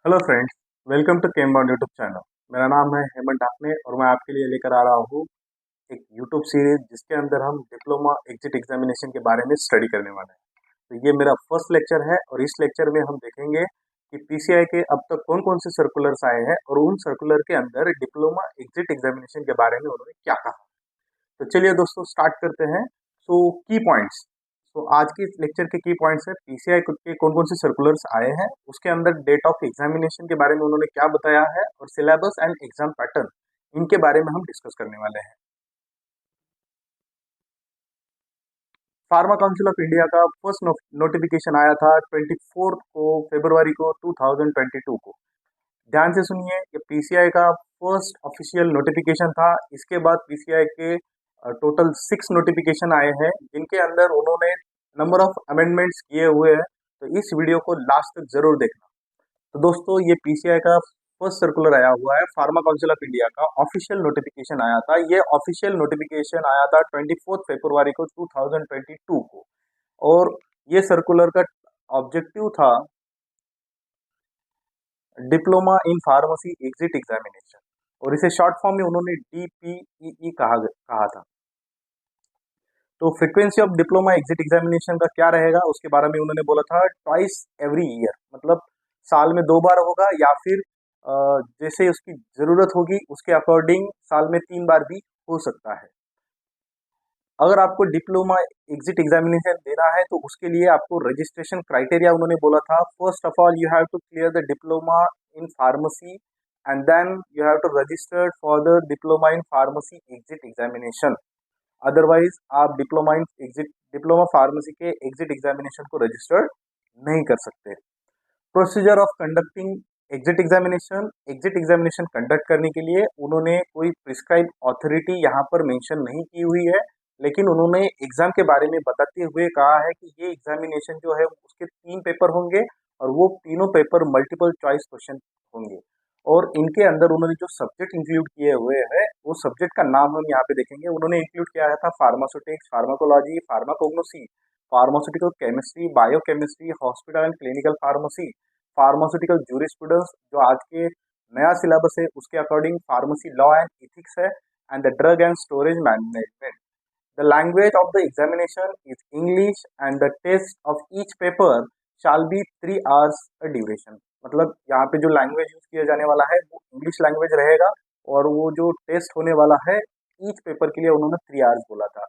Hello friends, welcome to Chembond YouTube channel. मेरा नाम है हेमंत डाकने और मैं आपके लिए लेकर आ रहा हूँ एक यूट्यूब सीरीज जिसके अंदर हम डिप्लोमा एग्जिट एग्जामिनेशन के बारे में स्टडी करने वाले हैं। तो ये मेरा फर्स्ट लेक्चर है और इस लेक्चर में हम देखेंगे कि पीसीआई के अब तक कौन कौन से सर्कुलर्स आए हैं और उन सर्कुलर के अंदर डिप्लोमा एग्जिट एग्जामिनेशन के बारे में उन्होंने क्या कहा। तो चलिए दोस्तों स्टार्ट करते हैं। सो की पॉइंट्स। तो आज के लेक्चर के की पॉइंट्स है पीसीआई के कौन कौन से सर्कुलर्स आए हैं, उसके अंदर डेट ऑफ एग्जामिनेशन के बारे में उन्होंने क्या बताया है और सिलेबस एंड एग्जाम पैटर्न इनके बारे में हम डिस्कस करने वाले हैं। फार्मा काउंसिल ऑफ इंडिया का फर्स्ट नोटिफिकेशन आया था 24 को फरवरी को 2022 को। ध्यान से सुनिए, ये पीसीआई का फर्स्ट ऑफिशियल नोटिफिकेशन था। इसके बाद पीसीआई के टोटल 6 नोटिफिकेशन आए हैं जिनके अंदर उन्होंने नंबर ऑफ अमेंडमेंट्स किए हुए हैं। तो इस वीडियो को लास्ट तक जरूर देखना। तो दोस्तों ये पीसीआई का फर्स्ट सर्कुलर आया हुआ है, फार्मा काउंसिल ऑफ इंडिया का ऑफिशियल नोटिफिकेशन आया था। ये ऑफिशियल नोटिफिकेशन आया था 24 फरवरी को 2022 को। और ये सर्कुलर का ऑब्जेक्टिव था diploma in pharmacy exit examination और इसे शॉर्ट फॉर्म में उन्होंने डीपीईई कहा था। तो frequency of diploma exit examination का क्या रहेगा उसके बारे में उन्होंने बोला था ट्वाइस एवरी ईयर, मतलब साल में 2 बार होगा या फिर जैसे उसकी जरूरत होगी उसके अकॉर्डिंग साल में 3 बार भी हो सकता है। अगर आपको डिप्लोमा एग्जिट एग्जामिनेशन देना है तो उसके लिए आपको रजिस्ट्रेशन क्राइटेरिया उन्होंने बोला था। First of all you have to clear the diploma in pharmacy and then you have to register for the diploma in pharmacy exit examination. Otherwise आप डिप्लोमा फार्मेसी के एग्जिट एग्जामिनेशन को register नहीं कर सकते। Procedure of conducting exit examination conduct करने के लिए उन्होंने कोई प्रिस्क्राइब अथॉरिटी यहाँ पर मेंशन नहीं की हुई है, लेकिन उन्होंने एग्जाम के बारे में बताते हुए कहा है कि ये एग्जामिनेशन जो है उसके 3 पेपर होंगे और वो तीनों पेपर मल्टीपल चॉइस क्वेश्चन होंगे। और इनके अंदर उन्होंने जो सब्जेक्ट इंक्लूड किए हुए हैं वो सब्जेक्ट का नाम हम यहाँ पे देखेंगे। उन्होंने इंक्लूड किया था pharmaceutics, pharmacology, pharmacognosy, pharmaceutical chemistry, biochemistry, hospital and clinical pharmacy, pharmaceutical jurisprudence जो आज के नया सिलेबस है उसके according pharmacy law and ethics है, and the drug and storage management. The language of the examination is English and the test of each paper shall be 3 hours a duration. मतलब यहाँ पे जो लैंग्वेज यूज किया जाने वाला है वो इंग्लिश लैंग्वेज रहेगा और वो जो टेस्ट होने वाला है ईच पेपर के लिए उन्होंने 3 hours बोला था।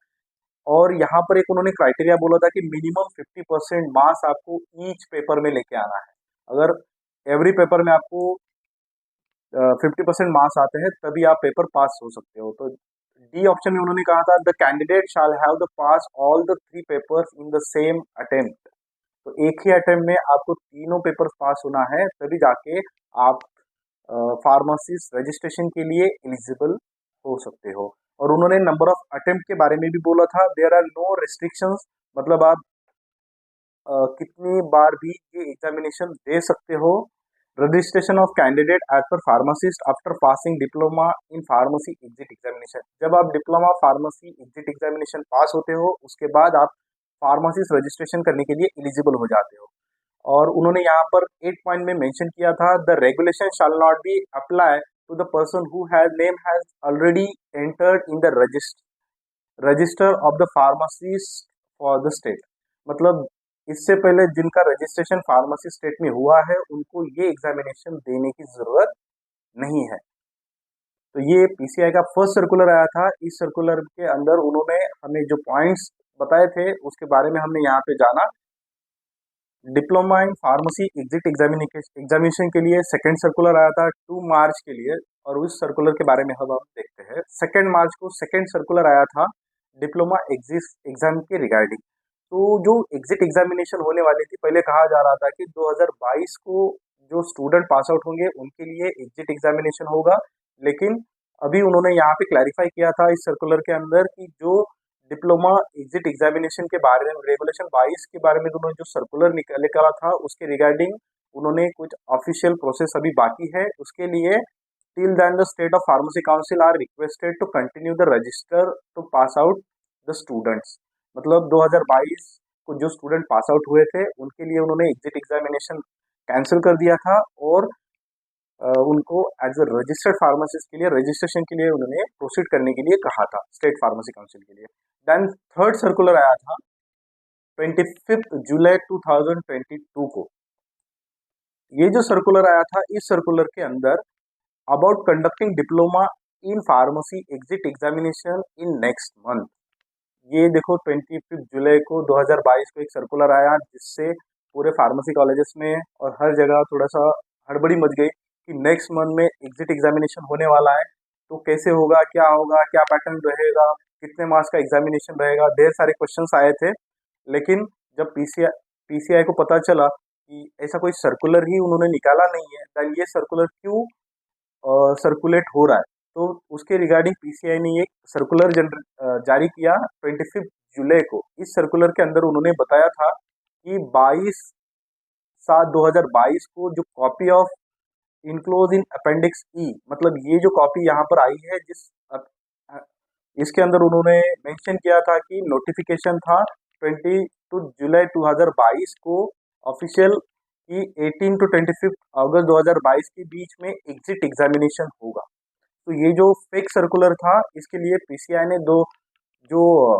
और यहाँ पर एक उन्होंने क्राइटेरिया बोला था कि मिनिमम 50% मार्क्स आपको ईच पेपर में लेके आना है। अगर एवरी पेपर में आपको 50% मार्क्स आते हैं तभी आप पेपर पास हो सकते हो। तो डी ऑप्शन में उन्होंने कहा था the candidate shall have the pass all the 3 papers in the same attempt. तो एक ही अटेम्प्ट में आपको तीनों पेपर पास होना है तभी जाके आप फार्मासिस्ट रजिस्ट्रेशन के लिए एलिजिबल हो सकते हो। और उन्होंने नंबर ऑफ अटेम्प्ट के बारे में भी बोला था देयर आर नो रिस्ट्रिक्शंस, मतलब आप कितनी बार भी ये एग्जामिनेशन दे सकते हो। Registration of candidate as per pharmacist after passing diploma in pharmacy exit examination. जब आप diploma pharmacy exit examination pass होते हो उसके बाद आप फार्मासिस्ट रजिस्ट्रेशन करने के लिए एलिजिबल हो जाते हो। और उन्होंने यहाँ पर 8 पॉइंट में मेंशन किया था the regulation shall not be apply to the person who has name has already entered in the register of the pharmacist for the state. मतलब इससे पहले जिनका रजिस्ट्रेशन फार्मेसी स्टेट में हुआ है उनको ये एग्जामिनेशन देने की जरूरत नहीं है। तो ये पीसीआई का फर्स्ट सर्कुलर आया था। इस सर्कुलर के अंदर उन्होंने हमें जो पॉइंट्स बताए थे उसके बारे में हमने यहाँ पे जाना। Diploma in pharmacy exit examination के लिए सेकंड सर्कुलर आया था 2 मार्च के लिए और उस सर्कुलर के बारे में हम देखते हैं। 2 मार्च को सेकंड सर्कुलर आया था डिप्लोमा एग्जिट एग्जाम के रिगार्डिंग। तो जो एग्जिट एग्जामिनेशन होने वाली थी, पहले कहा जा रहा था कि 2022 को जो स्टूडेंट पास आउट होंगे उनके लिए एग्जिट एग्जामिनेशन होगा, लेकिन अभी उन्होंने यहाँ पे क्लैरिफाई किया था इस सर्कुलर के अंदर कि जो डिप्लोमा एग्जिट एग्जामिनेशन के बारे में रेगुलेशन 22 के बारे में उन्होंने जो सर्कुलर निकाला था उसके रिगार्डिंग उन्होंने कुछ ऑफिशियल प्रोसेस अभी बाकी है। उसके लिए till then the state of pharmacy council are requested to continue the register to pass out the students. मतलब 2022 को जो स्टूडेंट पास आउट हुए थे उनके लिए उन्होंने एग्जिट एग्जामिनेशन कैंसिल कर दिया था और उनको एज अ रजिस्टर्ड फार्मासिस्ट के लिए रजिस्ट्रेशन के लिए उन्होंने प्रोसीड करने के लिए कहा था स्टेट फार्मेसी काउंसिल के लिए। देन थर्ड सर्कुलर आया था 25 जुलाई 2022 को। ये जो सर्कुलर आया था, इस सर्कुलर के अंदर about conducting diploma in pharmacy exit examination in next month. ये देखो 25 जुलाई को 2022 को एक सर्कुलर आया जिससे पूरे फार्मेसी कॉलेजेस में और हर जगह थोड़ा सा हड़बड़ी मच गई कि नेक्स्ट मंथ में एग्जिट एग्जामिनेशन होने वाला है, तो कैसे होगा, क्या पैटर्न रहेगा, कितने मार्क्स का एग्जामिनेशन रहेगा, ढेर सारे क्वेश्चंस आए थे। लेकिन जब पीसीआई को पता चला कि ऐसा कोई सर्कुलर ही उन्होंने निकाला नहीं है, देन ये सर्कुलर क्यों सर्कुलेट हो रहा है, तो उसके रिगार्डिंग पीसीआई ने एक सर्कुलर जारी किया 25 जुलाई को। इस सर्कुलर के अंदर उन्होंने बताया था कि 22/7/2022 को जो copy of enclose in appendix E, मतलब ये जो कॉपी यहाँ पर आई है इसके अंदर उन्होंने मेंशन किया था कि नोटिफिकेशन था 22 जुलाई 2022 को ऑफिशियल कि 18 to 25 अगस्त 2022 के बीच में एग्जिट एग्जामिनेशन होगा। तो ये जो फेक सर्कुलर था, इसके लिए पीसीआई ने जो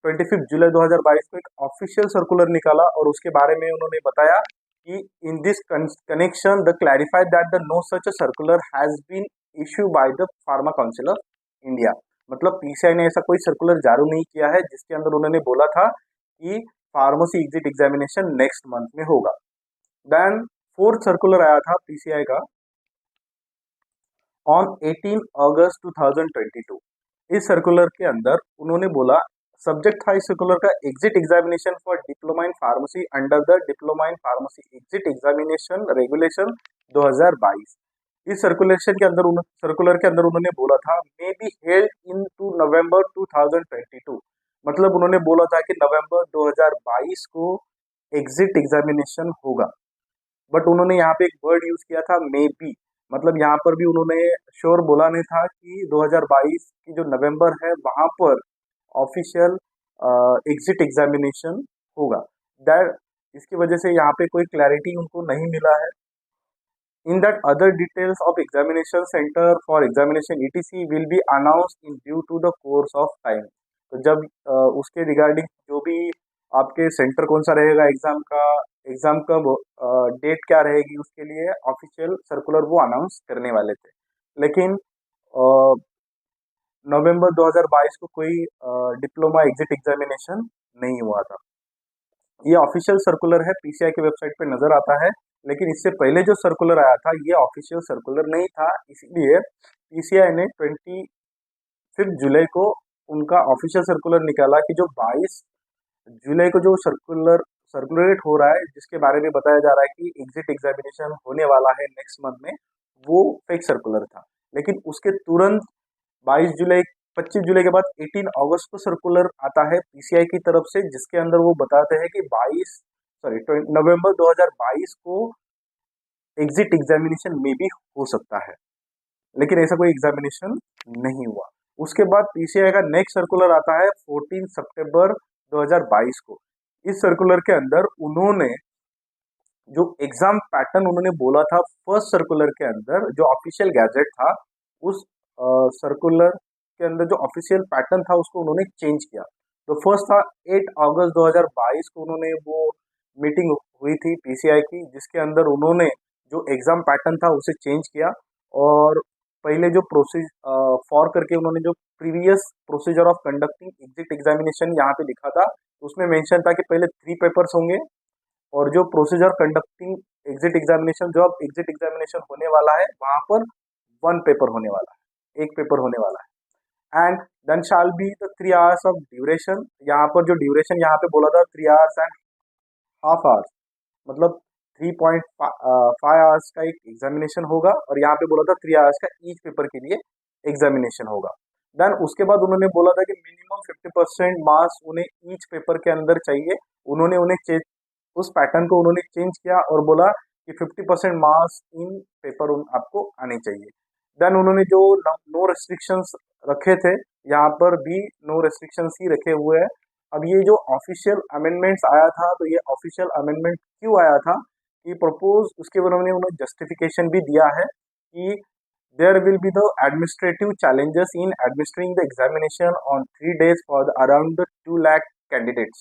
25 जुलाई 2022 को एक ऑफिशियल सर्कुलर निकाला और उसके बारे में उन्होंने बताया कि in this connection the clarified that the no such circular has been issue by the pharma council of India. मतलब पीसीआई ने ऐसा कोई सर्कुलर जारी नहीं किया है जिसके अंदर उन्होंने बोला था कि pharmacy exit examination next month में होगा। देन फोर्थ सर्कुलर आया था पीसीआई का ऑन 18 अगस्त 2022। इस सर्कुलर के अंदर उन्होंने बोला, सब्जेक्ट था इस सर्कुलर का exit examination for diploma in pharmacy under the diploma in pharmacy exit examination regulation 2022। इस सर्कुलर के अंदर उन्होंने बोला था may be held in to November 2022। मतलब उन्होंने बोला था कि नवंबर 2022 को एग्जिट एग्जामिनेशन होगा, बट उन्होंने यहाँ पे एक वर्ड यूज किया था मे बी। मतलब यहाँ पर भी उन्होंने श्योर बोला नहीं था कि 2022 की जो नवंबर है वहां पर ऑफिशियल एग्जिट एग्जामिनेशन होगा। दैट इसकी वजह से यहाँ पे कोई क्लैरिटी उनको नहीं मिला है। In that other details of examination center for examination ETC will be announced in due to the course of time. तो जब उसके रिगार्डिंग जो भी आपके सेंटर कौन सा रहेगा एग्जाम कब, डेट क्या रहेगी, उसके लिए ऑफिशियल सर्कुलर वो अनाउंस करने वाले थे। लेकिन नवंबर 2022 को कोई डिप्लोमा एग्जिट एग्जामिनेशन नहीं हुआ था। ये ऑफिशियल सर्कुलर है, पीसीआई की वेबसाइट पे नजर आता है। लेकिन इससे पहले जो सर्कुलर आया था ये ऑफिशियल सर्कुलर नहीं था, इसलिए पीसीआई ने 25 जुलाई को उनका ऑफिशियल सर्कुलर निकाला कि जो 22 जुलाई को जो सर्कुलेट हो रहा है, जिसके बारे में बताया जा रहा है कि एग्जिट एग्जामिनेशन होने वाला है नेक्स्ट मंथ में, वो फेक सर्कुलर था। लेकिन उसके तुरंत 22 जुलाई 25 जुलाई के बाद 18 अगस्त को सर्कुलर आता है पीसीआई की तरफ से, जिसके अंदर वो बताते हैं कि 22 नवंबर 2022 को एग्जिट एग्जामिनेशन में भी हो सकता है। लेकिन ऐसा कोई एग्जामिनेशन नहीं हुआ। उसके बाद पीसीआई का नेक्स्ट सर्कुलर आता है 14 सितंबर 2022 को। इस सर्कुलर के अंदर उन्होंने जो एग्जाम पैटर्न उन्होंने बोला था फर्स्ट सर्कुलर के अंदर, जो ऑफिशियल गैजेट था, उस सर्कुलर के अंदर जो ऑफिशियल पैटर्न था उसको उन्होंने चेंज किया। तो फर्स्ट था 8 अगस्त 2022 को उन्होंने वो मीटिंग हुई थी पीसीआई की, जिसके अंदर उन्होंने जो एग्जाम पैटर्न था उसे चेंज किया। और पहले जो प्रोसीज फॉर करके उन्होंने जो previous procedure of conducting exit examination यहाँ पे लिखा था, उसमें मेंशन था कि पहले 3 पेपर्स होंगे और जो प्रोसीजर कंडक्टिंग एग्जिट एग्जामिनेशन, जो अब एग्जिट एग्जामिनेशन होने वाला है वहां पर 1 पेपर होने वाला है, 1 पेपर होने वाला है। And then shall be the 3 hours of duration. यहाँ पर जो ड्यूरेशन यहाँ पे बोला था 3 आवर्स एंड हाफ आवर्स, मतलब 3.5 आवर्स का एक एग्जामिनेशन होगा, और यहाँ पे बोला था 3 आवर्स का ईच पेपर के लिए एग्जामिनेशन होगा। देन उसके बाद उन्होंने बोला था कि मिनिमम 50% मार्क्स उन्हें ईच पेपर के अंदर चाहिए। उन्होंने उस पैटर्न को उन्होंने चेंज किया और बोला कि 50% मार्क्स इन पेपर आपको आने चाहिए। देन उन्होंने जो नो रेस्ट्रिक्शंस रखे थे, यहाँ पर भी नो रेस्ट्रिक्शंस ही रखे हुए हैं। अब ये जो ऑफिशियल अमेंडमेंट्स आया था, तो ये ऑफिशियल अमेंडमेंट क्यों आया था ही प्रपोज, उसके उन्होंने जस्टिफिकेशन भी दिया है कि there will be the administrative challenges in administering the examination on 3 days for the around the 2 lakh candidates.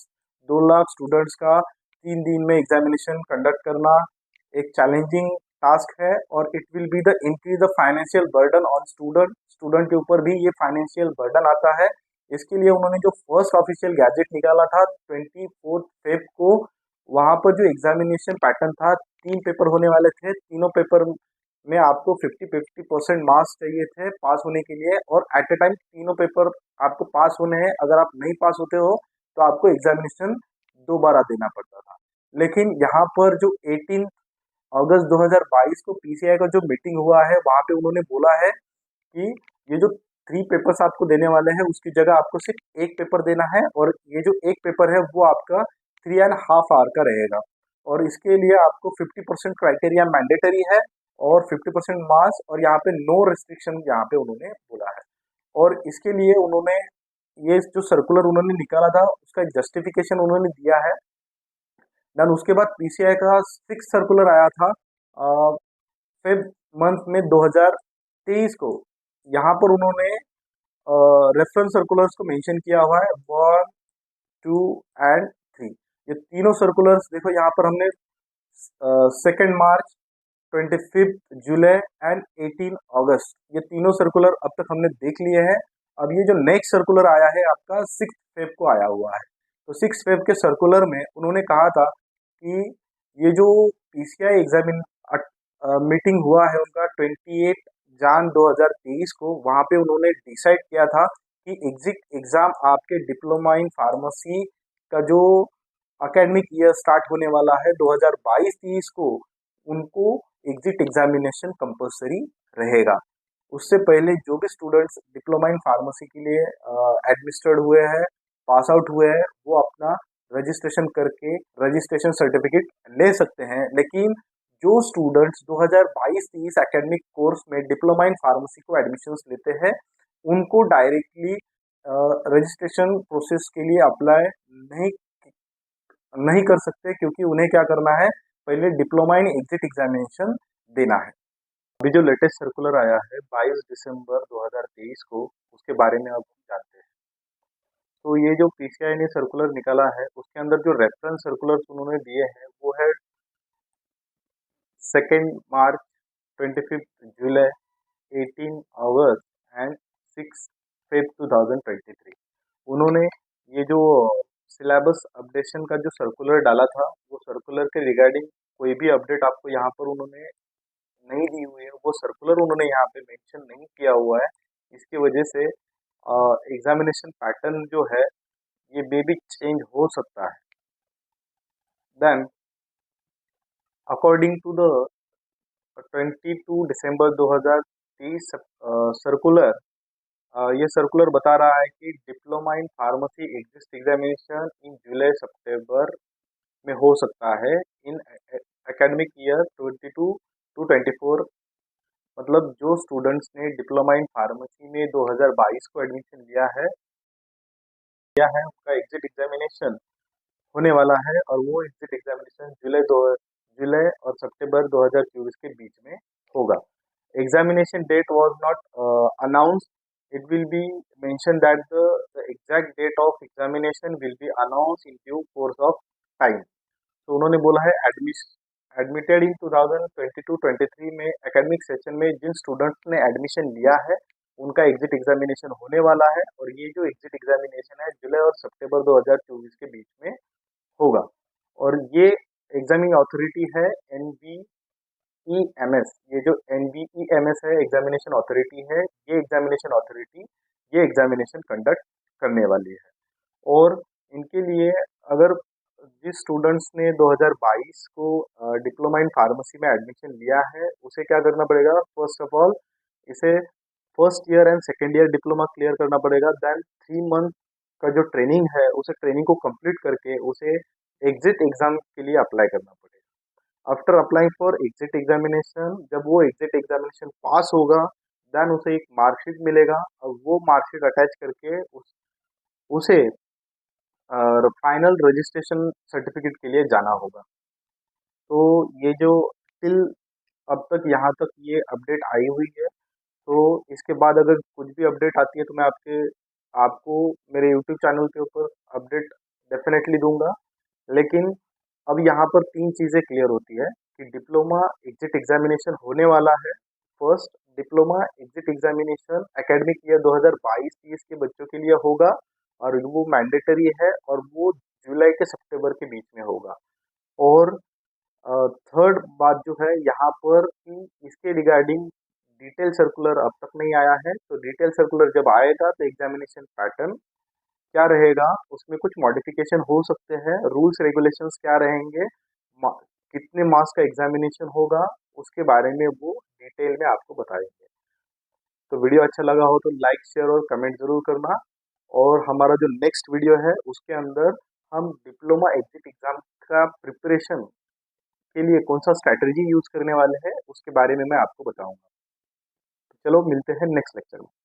2 lakh students का 3 दिन में एग्जामिनेशन कंडक्ट करना एक चैलेंजिंग टास्क है, और it will be the increase the financial burden on student के ऊपर भी ये फाइनेंशियल बर्डन आता है। इसके लिए उन्होंने जो फर्स्ट ऑफिशियल गैजेट निकाला था 24 फेब को, वहां पर जो एग्जामिनेशन पैटर्न था, 3 पेपर होने वाले थे, तीनों पेपर में आपको 50-50% मार्क्स चाहिए थे पास होने के लिए, और एट ए टाइम तीनों पेपर आपको पास होने हैं। अगर आप नहीं पास होते हो तो आपको एग्जामिनेशन दोबारा देना पड़ता था। लेकिन यहाँ पर जो 18 अगस्त 2022 को पीसीआई का जो मीटिंग हुआ है, वहां पे उन्होंने बोला है कि ये जो 3 पेपर्स आपको देने वाले हैं उसकी जगह आपको सिर्फ एक पेपर देना है, और ये जो एक पेपर है वो आपका 3.5 आवर का रहेगा, और इसके लिए आपको 50% क्राइटेरिया मैंडेटरी है और 50% मार्क्स, और यहाँ पे नो रिस्ट्रिक्शन यहाँ पे उन्होंने बोला है। और इसके लिए उन्होंने ये जो सर्कुलर उन्होंने निकाला था उसका जस्टिफिकेशन उन्होंने दिया है। देन उसके बाद पीसीआई का 6 सर्कुलर आया था फेब मंथ में 2023 को। यहाँ पर उन्होंने रेफरेंस सर्कुलर्स को मेंशन किया हुआ है 1, 2 एंड 3। ये तीनों सर्कुलर्स देखो, यहाँ पर हमने 2 मार्च, 25 जुलाई एंड 18 अगस्त, ये तीनों सर्कुलर अब तक हमने देख लिए हैं। अब ये जो नेक्स्ट सर्कुलर आया है आपका 6 फेब को आया हुआ है। तो 6 फेब के सर्कुलर में उन्होंने कहा था कि ये जो पीसीआई एग्जामिन मीटिंग हुआ है उनका 28 जान 2023 को, वहाँ पे उन्होंने डिसाइड किया था कि एग्जिट एग्जाम आपके डिप्लोमा इन फार्मेसी का जो एकेडमिक ईयर स्टार्ट होने वाला है 2022-23 को, उनको एग्जिट एग्जामिनेशन कंपलसरी रहेगा। उससे पहले जो भी स्टूडेंट्स डिप्लोमा इन फार्मेसी के लिए एडमिस्टर्ड हुए हैं, पास आउट हुए हैं, वो अपना रजिस्ट्रेशन करके रजिस्ट्रेशन सर्टिफिकेट ले सकते हैं। लेकिन जो स्टूडेंट्स 2022-23 एकेडमिक कोर्स में डिप्लोमा इन फार्मेसी को एडमिशन्स लेते हैं, उनको डायरेक्टली रजिस्ट्रेशन प्रोसेस के लिए अप्लाई नहीं नहीं कर सकते, क्योंकि उन्हें क्या करना है, पहले डिप्लोमा इन एग्जिट एग्जामिनेशन देना है। अभी जो लेटेस्ट सर्कुलर आया है 22 दिसंबर 2023 को, उसके बारे में अब हम जानते हैं। तो ये जो पीसीआई ने सर्कुलर निकाला है उसके अंदर जो रेफरेंस सर्कुलर्स उन्होंने दिए हैं वो है 2 मार्च, 25 जुलाई, 18 अगस्त एंड 6 फेब 2023। उन्होंने ये जो सिलेबस अपडेशन का जो सर्कुलर डाला था, वो सर्कुलर के रिगार्डिंग कोई भी अपडेट आपको यहाँ पर उन्होंने नहीं दी हुई है, वो सर्कुलर उन्होंने यहाँ पे मेंशन नहीं किया हुआ है। इसकी वजह से एग्जामिनेशन पैटर्न जो है ये मे बी चेंज हो सकता है। Then according to the 22 December 2023 circular, ये सर्कुलर बता रहा है कि diploma in pharmacy exit examination इन जुलाई सितंबर में हो सकता है इन एकेडमिक ईयर 22 to 24। मतलब जो स्टूडेंट्स ने डिप्लोमा इन फार्मेसी में 2022 को एडमिशन लिया है उनका एग्जिट एग्जामिनेशन होने वाला है, और वो एग्जिट एग्जामिनेशन जुलाई और सितंबर 2024 के बीच में होगा। Examination date was not announced, it will be mentioned that the exact date of examination will be announced in due course of time। तो उन्होंने बोला है एडमिटेड इन 2022-23 में एकेडमिक सेशन में जिन स्टूडेंट्स ने एडमिशन लिया है उनका एग्जिट एग्जामिनेशन होने वाला है, और ये जो एग्जिट एग्जामिनेशन है जुलाई और सितंबर 2024 के बीच में होगा। और ये एग्जामिंग अथॉरिटी है NBEMS। ये जो NBEMS है एग्जामिनेशन अथॉरिटी है, ये एग्जामिनेशन अथॉरिटी ये एग्जामिनेशन कंडक्ट करने वाली है। और इनके लिए अगर जिस स्टूडेंट्स ने 2022 को डिप्लोमा इन फार्मेसी में एडमिशन लिया है उसे क्या करना पड़ेगा, फर्स्ट ऑफ ऑल इसे first year and second year diploma clear करना पड़ेगा। देन 3 मंथ का जो ट्रेनिंग है उसे ट्रेनिंग को कंप्लीट करके उसे एग्जिट एग्जाम के लिए अप्लाई करना पड़ेगा। After applying for exit examination, जब वो एग्जिट एग्जामिनेशन पास होगा, देन उसे एक मार्कशीट मिलेगा, और वो मार्कशीट अटैच करके उसे फाइनल रजिस्ट्रेशन सर्टिफिकेट के लिए जाना होगा। तो ये जो टिल अब तक यहाँ तक ये अपडेट आई हुई है, तो इसके बाद अगर कुछ भी अपडेट आती है तो मैं आपको मेरे यूट्यूब चैनल के ऊपर अपडेट डेफिनेटली दूंगा। लेकिन अब यहाँ पर 3 चीज़ें क्लियर होती है कि डिप्लोमा एग्जिट एग्जामिनेशन होने वाला है। First, diploma exit examination academic year 2022-23 के बच्चों के लिए होगा और वो मैंडेटरी है और वो जुलाई से सितंबर के बीच में होगा। और थर्ड बात जो है यहाँ पर कि इसके रिगार्डिंग डिटेल सर्कुलर अब तक नहीं आया है, तो डिटेल सर्कुलर जब आएगा तो एग्जामिनेशन पैटर्न क्या रहेगा, उसमें कुछ मॉडिफिकेशन हो सकते हैं, रूल्स रेगुलेशंस क्या रहेंगे, मा- कितने मार्क्स का एग्जामिनेशन होगा, उसके बारे में वो डिटेल में आपको बताएंगे। तो वीडियो अच्छा लगा हो तो लाइक शेयर और कमेंट जरूर करना। और हमारा जो नेक्स्ट वीडियो है उसके अंदर हम डिप्लोमा एग्जिट एग्जाम का प्रिपरेशन के लिए कौन सा स्ट्रैटेजी यूज करने वाले हैं उसके बारे में मैं आपको बताऊंगा। तो चलो मिलते हैं नेक्स्ट लेक्चर में।